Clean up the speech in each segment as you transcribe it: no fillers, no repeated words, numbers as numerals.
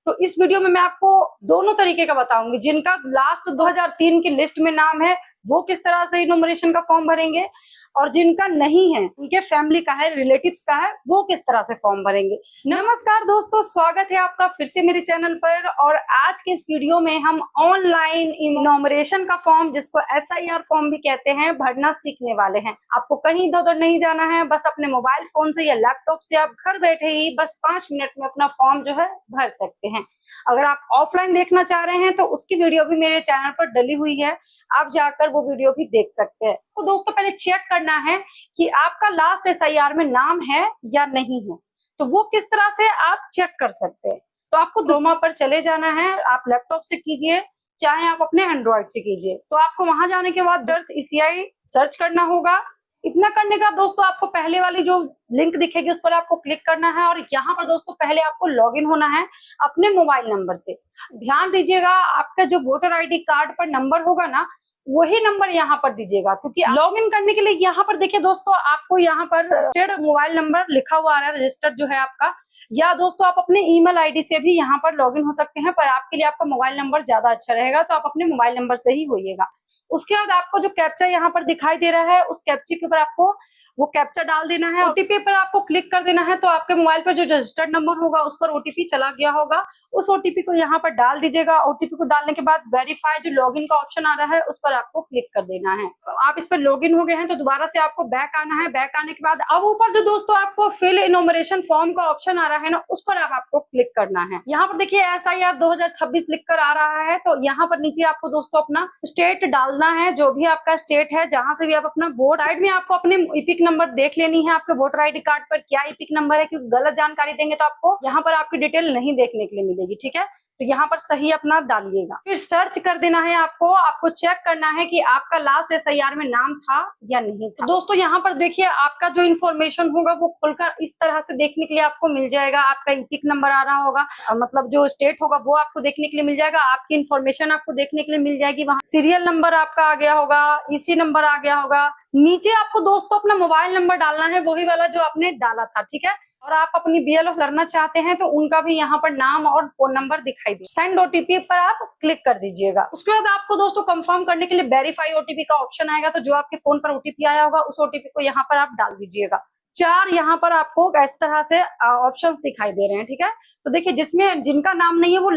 तो इस वीडियो में मैं आपको दोनों तरीके का बताऊंगी। जिनका लास्ट 2003 की लिस्ट में नाम है वो किस तरह से इनॉमिनेशन का फॉर्म भरेंगे, और जिनका नहीं है, उनके फैमिली का है, रिलेटिव्स का है, वो किस तरह से फॉर्म भरेंगे। नमस्कार दोस्तों, स्वागत है आपका फिर से मेरे चैनल पर। और आज के इस वीडियो में हम ऑनलाइन इनॉमिनेशन का फॉर्म, जिसको SIR फॉर्म भी कहते हैं, भरना सीखने वाले हैं। आपको कहीं इधर उधर नहीं जाना है, बस अपने मोबाइल फोन से या लैपटॉप से आप घर बैठे ही बस 5 मिनट में अपना फॉर्म जो है भर सकते हैं। अगर आप ऑफलाइन देखना चाह रहे हैं तो उसकी वीडियो भी मेरे चैनल पर डली हुई है, आप जाकर वो वीडियो भी देख सकते हैं। तो दोस्तों, पहले चेक करना है कि आपका लास्ट SIR में नाम है या नहीं है। तो वो किस तरह से आप चेक कर सकते हैं। तो आपको दोमा पर चले जाना है, आप लैपटॉप से कीजिए चाहे आप अपने एंड्रॉइड से कीजिए। तो आपको वहां जाने के बाद दर्ज ECI सर्च करना होगा। इतना करने का दोस्तों, आपको पहले वाली जो लिंक दिखेगी उस पर आपको क्लिक करना है, और यहाँ पर दोस्तों पहले आपको लॉगिन होना है अपने मोबाइल नंबर से। ध्यान दीजिएगा, आपका जो वोटर ID कार्ड पर नंबर होगा ना, वही नंबर यहाँ पर दीजिएगा, क्योंकि लॉगिन करने के लिए यहाँ पर देखिए दोस्तों, आपको यहाँ पर रजिस्टर्ड मोबाइल नंबर लिखा हुआ आ रहा है, रजिस्टर्ड जो है आपका। या दोस्तों आप अपने ईमेल ID से भी यहाँ पर लॉगिन हो सकते हैं, पर आपके लिए आपका मोबाइल नंबर ज्यादा अच्छा रहेगा, तो आप अपने मोबाइल नंबर से ही होइएगा। उसके बाद आपको जो कैप्चा यहाँ पर दिखाई दे रहा है, उस कैप्चे के ऊपर आपको वो कैप्चा डाल देना है। OTP पर आपको क्लिक कर देना है, तो आपके मोबाइल पर जो रजिस्टर्ड नंबर होगा उस पर OTP चला गया होगा। उस OTP को यहाँ पर डाल दीजिएगा। OTP को डालने के बाद वेरीफाई जो लॉगिन का ऑप्शन आ रहा है उस पर आपको क्लिक कर देना है। तो आप इस पर लॉगिन हो गए हैं तो दोबारा से आपको बैक आना है। बैक आने के बाद अब ऊपर जो दोस्तों आपको फिल इनॉमिनेशन फॉर्म का ऑप्शन आ रहा है ना, उस पर आपको क्लिक करना है। यहाँ पर देखिए SIR 2026 लिखकर आ रहा है, तो यहाँ पर नीचे आपको दोस्तों अपना स्टेट डालना है, जो भी आपका स्टेट है, जहां से भी आप अपना वोट। साइड में आपको अपने इपिक नंबर देख लेनी है, आपके वोटर ID कार्ड पर क्या इपिक नंबर है, क्योंकि गलत जानकारी देंगे तो आपको यहाँ पर आपकी डिटेल नहीं देखने के लिए मिलेगी। ठीक है, तो यहाँ पर सही अपना डालिएगा। फिर सर्च कर देना है। आपको चेक करना है कि आपका लास्ट SIR में नाम था या नहीं था। तो दोस्तों यहाँ पर देखिए, आपका जो इन्फॉर्मेशन होगा वो खुलकर इस तरह से देखने के लिए आपको मिल जाएगा। आपका इपिक नंबर आ रहा होगा, मतलब जो स्टेट होगा वो आपको देखने के लिए मिल जाएगा। आपकी इन्फॉर्मेशन आपको देखने के लिए मिल जाएगी। वहाँ सीरियल नंबर आपका आ गया होगा, EC नंबर आ गया होगा। नीचे आपको दोस्तों अपना मोबाइल नंबर डालना है, वही वाला जो आपने डाला था। ठीक है, और आप अपनी BLO करना चाहते हैं तो उनका भी यहाँ पर नाम और फोन नंबर दिखाई दे। सेंड OTP पर आप क्लिक कर दीजिएगा। उसके बाद आपको दोस्तों कंफर्म करने के लिए वेरीफाई OTP का ऑप्शन आएगा, तो जो आपके फोन पर OTP आया होगा उस OTP को यहाँ पर आप डाल दीजिएगा। 4 यहाँ पर आपको इस तरह से ऑप्शंस दिखाई दे रहे हैं। ठीक है, तो देखिए जिसमें जिनका नाम नहीं है वो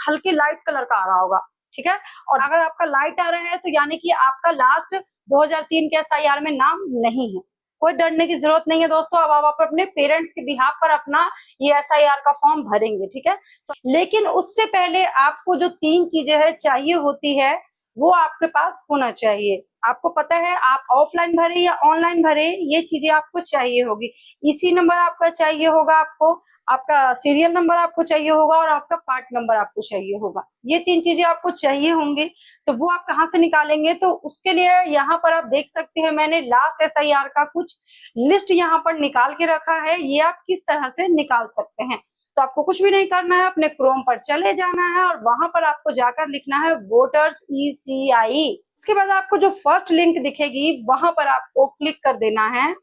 हल्के लाइट कलर का आ रहा होगा। ठीक है, और अगर आपका लाइट आ रहा है तो यानी कि आपका लास्ट 2003 के SIR में नाम नहीं है। कोई डरने की जरूरत नहीं है दोस्तों। अब आप अपने पेरेंट्स के बिहाफ पर अपना ये SIR का फॉर्म भरेंगे। ठीक है, तो लेकिन उससे पहले आपको जो 3 चीजें है चाहिए होती है, वो आपके पास होना चाहिए। आपको पता है, आप ऑफलाइन भरे या ऑनलाइन भरे, ये चीजें आपको चाहिए होगी। EC नंबर आपका चाहिए होगा, आपका सीरियल नंबर आपको चाहिए होगा, और आपका पार्ट नंबर आपको चाहिए होगा। ये 3 चीजें आपको चाहिए होंगी। तो वो आप कहाँ से निकालेंगे, तो उसके लिए यहाँ पर आप देख सकते हैं, मैंने लास्ट SIR का कुछ लिस्ट यहाँ पर निकाल के रखा है। ये आप किस तरह से निकाल सकते हैं। तो आपको कुछ भी नहीं करना है, अपने क्रोम पर चले जाना है और वहां पर आपको जाकर लिखना है वोटर्स ECI। उसके बाद आपको जो फर्स्ट लिंक दिखेगी वहां पर आपको क्लिक कर देना है।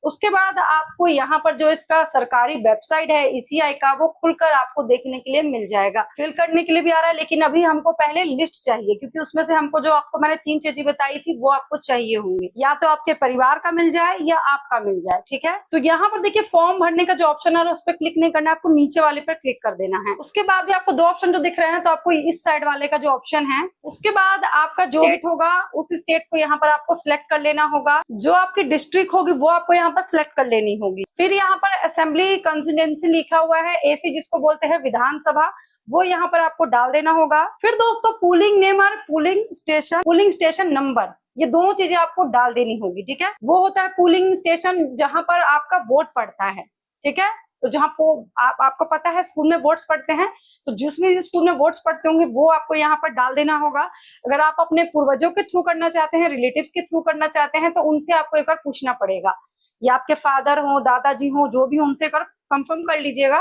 उसके बाद आपको यहाँ पर जो इसका सरकारी वेबसाइट है ECI का, वो खुलकर आपको देखने के लिए मिल जाएगा। फिल करने के लिए भी आ रहा है, लेकिन अभी हमको पहले लिस्ट चाहिए, क्योंकि उसमें से हमको जो आपको मैंने 3 चीजें बताई थी वो आपको चाहिए होंगी। या तो आपके परिवार का मिल जाए या आपका मिल जाए। ठीक है, तो यहाँ पर देखिए फॉर्म भरने का जो ऑप्शन है उस पर क्लिक नहीं करना है, आपको नीचे वाले पर क्लिक कर देना है। उसके बाद भी आपको 2 ऑप्शन जो दिख रहे हैं, तो आपको इस साइड वाले का जो ऑप्शन है, उसके बाद आपका जो स्टेट होगा उस स्टेट को यहाँ पर आपको सिलेक्ट कर लेना होगा। जो आपकी डिस्ट्रिक्ट होगी वो आपको यहाँ पर सिलेक्ट कर लेनी होगी। फिर यहाँ पर असेंबली कंस्टिट्यूएंसी लिखा हुआ है, AC जिसको बोलते हैं विधानसभा, वो यहाँ पर आपको डाल देना होगा। फिर दोस्तों पोलिंग नेम और पोलिंग स्टेशन नंबर, ये दोनों चीजें आपको डाल देनी होगी। ठीक है, वो होता है पोलिंग स्टेशन जहां पर आपका वोट पड़ता है। ठीक है, तो जहाँ आपको पता है स्कूल में वोट्स पढ़ते हैं, तो जिसमें स्कूल में वोट्स पढ़ते होंगे वो आपको यहाँ पर डाल देना होगा। अगर आप अपने पूर्वजों के थ्रू करना चाहते हैं, रिलेटिव्स के थ्रू करना चाहते हैं, तो उनसे आपको एक बार पूछना पड़ेगा, या आपके फादर हो, दादाजी हो, जो भी, उनसे एक बार कंफर्म कर लीजिएगा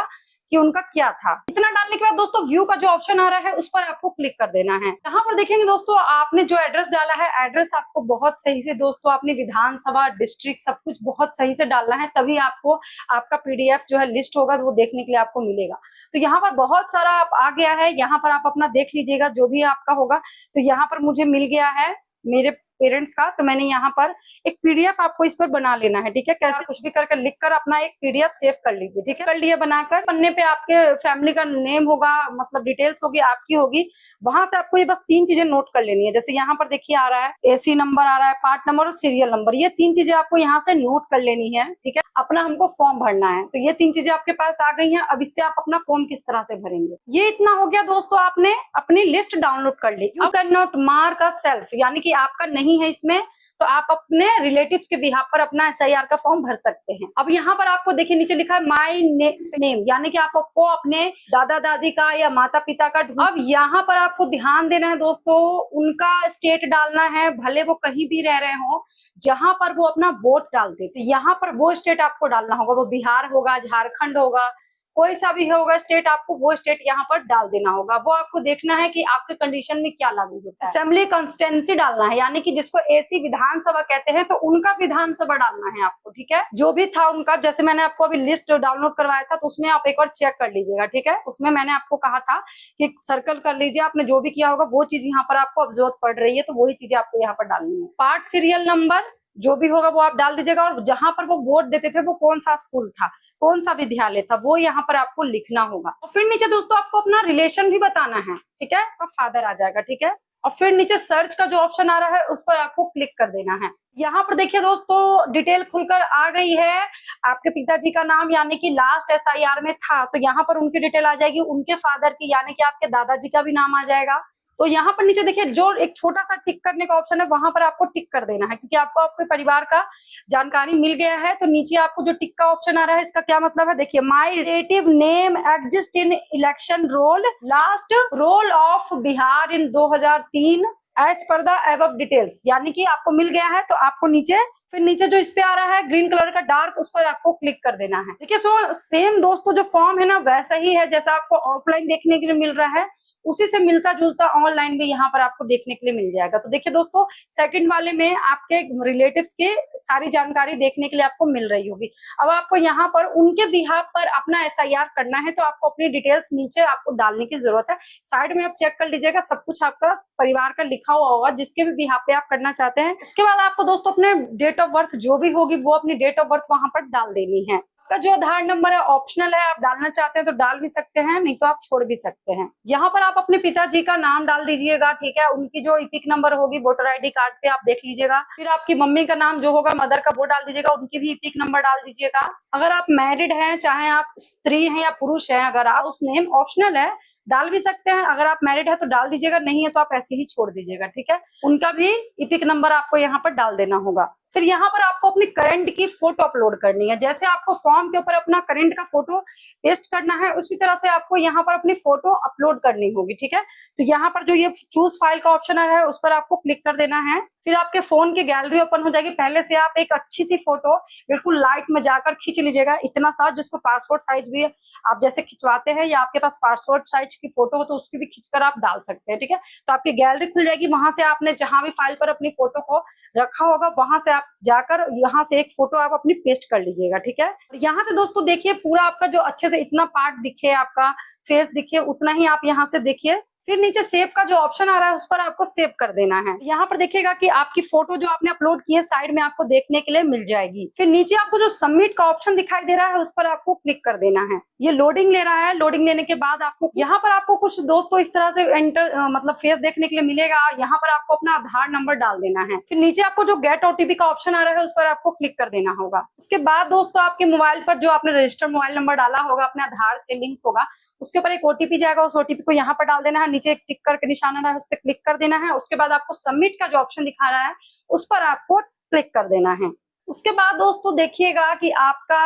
कि उनका क्या था। इतना डालने के बाद दोस्तों व्यू का जो ऑप्शन आ रहा है उस पर आपको क्लिक कर देना है। यहाँ पर देखेंगे दोस्तों आपने जो एड्रेस डाला है, एड्रेस आपको बहुत सही से दोस्तों अपनी विधानसभा, डिस्ट्रिक्ट सब कुछ बहुत सही से डालना है, तभी आपको आपका पीडीएफ जो है लिस्ट होगा वो देखने के लिए आपको मिलेगा। तो यहाँ पर बहुत सारा आप आ गया है, यहाँ पर आप अपना देख लीजिएगा जो भी आपका होगा। तो यहाँ पर मुझे मिल गया है मेरे पेरेंट्स का, तो मैंने यहाँ पर एक पीडीएफ आपको इस पर बना लेना है, ठीक है। कैसे कुछ भी करके लिखकर अपना एक पीडीएफ सेव कर लीजिए, ठीक है। कर लिए बनाकर, पन्ने पे आपके फैमिली का नेम होगा, मतलब डिटेल्स होगी आपकी होगी। वहां से आपको ये बस 3 चीजें नोट कर लेनी है। जैसे यहाँ पर देखिए आ रहा है एसी नंबर, आ रहा है पार्ट नंबर और सीरियल नंबर, ये 3 चीजें आपको यहाँ से नोट कर लेनी है, ठीक है। अपना हमको फॉर्म भरना है, तो ये 3 चीजें आपके पास आ गई हैं। अब इससे आप अपना फॉर्म किस तरह से भरेंगे, ये इतना हो गया दोस्तों। आपने अपनी लिस्ट डाउनलोड कर ली। You can not mark a self, यानी कि आपका नहीं है इसमें, तो आप अपने रिलेटिव्स के बिहाफ पर अपना एसआईआर का फॉर्म भर सकते हैं। अब यहाँ पर आपको देखिए नीचे लिखा है माई नेम, यानी कि आपको अपने दादा दादी का या माता पिता का। अब यहाँ पर आपको ध्यान देना है दोस्तों, उनका स्टेट डालना है, भले वो कहीं भी रह रहे हो, जहां पर वो अपना वोट डालते थे यहाँ पर वो स्टेट आपको डालना होगा। वो बिहार होगा, झारखंड होगा, कोई सा भी होगा स्टेट, आपको वो स्टेट यहाँ पर डाल देना होगा। वो आपको देखना है कि आपके कंडीशन में क्या लागू होता है। असेंबली कॉन्स्टिट्यूंसी डालना है, यानी कि जिसको एसी विधानसभा कहते हैं, तो उनका विधानसभा डालना है आपको, ठीक है। जो भी था उनका, जैसे मैंने आपको अभी लिस्ट डाउनलोड करवाया था, तो उसमें आप एक बार चेक कर लीजिएगा, ठीक है। उसमें मैंने आपको कहा था कि सर्कल कर लीजिए, आपने जो भी किया होगा वो चीज यहाँ पर आपको ऑब्जर्व पड़ रही है, तो वही चीजें आपको यहाँ पर डालनी है। पार्ट सीरियल नंबर जो भी होगा वो आप डाल दीजिएगा, और जहां पर वो वोट देते थे वो कौन सा स्कूल था, कौन सा विद्यालय था, वो यहाँ पर आपको लिखना होगा। और फिर नीचे दोस्तों आपको अपना रिलेशन भी बताना है, ठीक है। आपका फादर आ जाएगा, ठीक है। और फिर नीचे सर्च का जो ऑप्शन आ रहा है उस पर आपको क्लिक कर देना है। यहाँ पर देखिए दोस्तों डिटेल खुलकर आ गई है। आपके पिताजी का नाम यानी कि लास्ट एसआईआर में था, तो यहाँ पर उनकी डिटेल आ जाएगी। उनके फादर की यानी कि आपके दादाजी का भी नाम आ जाएगा। तो यहाँ पर नीचे देखिए जो एक छोटा सा टिक करने का ऑप्शन है, वहां पर आपको टिक कर देना है, क्योंकि आपको आपके परिवार का जानकारी मिल गया है। तो नीचे आपको जो टिक का ऑप्शन आ रहा है, इसका क्या मतलब है, देखिए my relative name exist in election roll, last roll of Bihar in 2003 as per the above details, यानी कि आपको मिल गया है। तो आपको नीचे फिर नीचे जो इस पे आ रहा है ग्रीन कलर का डार्क, उस पर आपको क्लिक कर देना है। देखिए सो सेम दोस्तों जो फॉर्म है ना वैसा ही है जैसा आपको ऑफलाइन देखने के लिए मिल रहा है, उसी से मिलता जुलता ऑनलाइन भी यहाँ पर आपको देखने के लिए मिल जाएगा। तो देखिए दोस्तों सेकंड वाले में आपके रिलेटिव्स की सारी जानकारी देखने के लिए आपको मिल रही होगी। अब आपको यहाँ पर उनके बिहाफ पर अपना एसआईआर करना है, तो आपको अपनी डिटेल्स नीचे आपको डालने की जरूरत है। साइड में आप चेक कर लीजिएगा, सब कुछ आपका परिवार का लिखा हुआ होगा जिसके भी बिहाफ पे आप करना चाहते हैं। उसके बाद आपको दोस्तों अपने डेट ऑफ बर्थ जो भी होगी वो अपनी डेट ऑफ बर्थ वहां पर डाल देनी है। का जो आधार नंबर है ऑप्शनल है, आप डालना चाहते हैं तो डाल भी सकते हैं, नहीं तो आप छोड़ भी सकते हैं। यहाँ पर आप अपने पिताजी का नाम डाल दीजिएगा, ठीक है। उनकी जो इपिक नंबर होगी वोटर आईडी कार्ड पे आप देख लीजिएगा। फिर आपकी मम्मी का नाम जो होगा मदर का वो डाल दीजिएगा, उनकी भी इपिक नंबर डाल दीजिएगा। अगर आप मैरिड हैं, चाहे आप स्त्री हैं या पुरुष हैं, अगर आप उस नेम ऑप्शनल है डाल भी सकते हैं। अगर आप मैरिड है तो डाल दीजिएगा, नहीं है तो आप ऐसे ही छोड़ दीजिएगा, ठीक है। उनका भी इपिक नंबर आपको यहाँ पर डाल देना होगा। फिर यहाँ पर आपको अपनी करंट की फोटो अपलोड करनी है। जैसे आपको फॉर्म के ऊपर अपना करंट का फोटो पेस्ट करना है, उसी तरह से आपको यहाँ पर अपनी फोटो अपलोड करनी होगी, ठीक है। तो यहाँ पर जो ये चूज फाइल का ऑप्शन आ रहा है उस पर आपको क्लिक कर देना है। फिर आपके फोन की गैलरी ओपन हो जाएगी। पहले से आप एक अच्छी सी फोटो बिल्कुल लाइट में जाकर खींच लीजिएगा, इतना सा जिसको पासपोर्ट साइज भी आप जैसे खिंचवाते हैं, या आपके पास पासपोर्ट साइज की फोटो हो तो उसकी भी खींचकर आप डाल सकते हैं, ठीक है। तो आपकी गैलरी खुल जाएगी, वहां से आपने जहां भी फाइल पर अपनी फोटो को रखा होगा वहां से आप जाकर यहाँ से एक फोटो आप अपनी पेस्ट कर लीजिएगा, ठीक है। यहाँ से दोस्तों देखिए पूरा आपका जो अच्छे से इतना पार्ट दिखे, आपका फेस दिखे, उतना ही आप यहाँ से देखिए। फिर नीचे सेव का जो ऑप्शन आ रहा है उस पर आपको सेव कर देना है। यहाँ पर देखिएगा कि आपकी फोटो जो आपने अपलोड की है साइड में आपको देखने के लिए मिल जाएगी। फिर नीचे आपको जो सबमिट का ऑप्शन दिखाई दे रहा है उस पर आपको क्लिक कर देना है। ये लोडिंग ले रहा है, लोडिंग लेने के बाद आपको यहाँ पर आपको कुछ दोस्तों इस तरह से एंटर मतलब फेस देखने के लिए मिलेगा। यहाँ पर आपको अपना आधार नंबर डाल देना है। फिर नीचे आपको जो गेट ओटीपी का ऑप्शन आ रहा है उस पर आपको क्लिक कर देना होगा। उसके बाद दोस्तों आपके मोबाइल पर जो आपने रजिस्टर्ड मोबाइल नंबर डाला होगा अपने आधार से लिंक होगा, उसके ऊपर एक ओटीपी जाएगा, उस ओटीपी को यहाँ पर डाल देना है। नीचे एक टिक करके निशान आ रहा है उस पर क्लिक कर देना है। उसके बाद आपको सबमिट का जो ऑप्शन दिखा रहा है उस पर आपको क्लिक कर देना है। उसके बाद दोस्तों देखिएगा कि आपका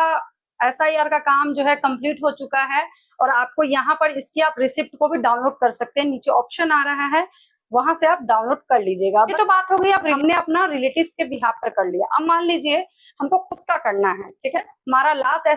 एसआईआर का काम जो है कंप्लीट हो चुका है, और आपको यहाँ पर इसकी आप रिसिप्ट को भी डाउनलोड कर सकते हैं। नीचे ऑप्शन आ रहा है, वहां से आप डाउनलोड कर लीजिएगा। ये तो बात हो गई, अब हमने अपना रिलेटिव्स के बिहाफ पर कर लिया। अब मान लीजिए हमको खुद का करना है, ठीक है। हमारा लास्ट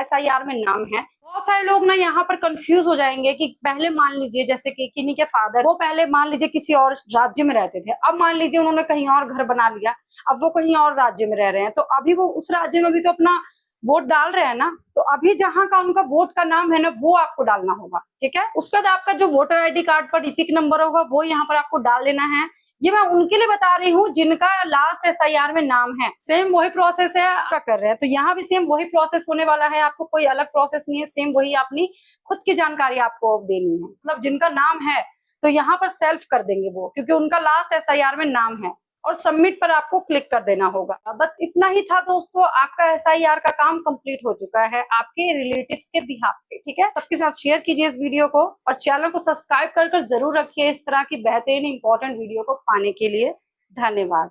SIR में नाम है। बहुत सारे लोग ना यहाँ पर कंफ्यूज हो जाएंगे कि पहले मान लीजिए जैसे कि किन्हीं के फादर, वो पहले मान लीजिए किसी और राज्य में रहते थे, अब मान लीजिए उन्होंने कहीं और घर बना लिया, अब वो कहीं और राज्य में रह रहे हैं, तो अभी वो उस राज्य में भी तो अपना वोट डाल रहे हैं ना, तो अभी जहां का उनका वोट का नाम है ना, वो आपको डालना होगा, ठीक है। उसके बाद आपका जो वोटर ID कार्ड पर इपिक नंबर होगा वो यहाँ पर आपको डाल लेना है। ये मैं उनके लिए बता रही हूँ जिनका लास्ट SIR में नाम है। सेम वही प्रोसेस है आपका कर रहे हैं, तो यहाँ भी सेम वही प्रोसेस होने वाला है, आपको कोई अलग प्रोसेस नहीं है, सेम वही अपनी खुद की जानकारी आपको देनी है। मतलब जिनका नाम है तो यहाँ पर सेल्फ कर देंगे वो, क्योंकि उनका लास्ट SIR में नाम है, और सबमिट पर आपको क्लिक कर देना होगा। बस इतना ही था दोस्तों, आपका SIR का काम कंप्लीट हो चुका है आपके रिलेटिव्स के बिहाफ पे, ठीक है। सबके साथ शेयर कीजिए इस वीडियो को, और चैनल को सब्सक्राइब कर जरूर रखिए इस तरह की बेहतरीन इंपॉर्टेंट वीडियो को पाने के लिए। धन्यवाद।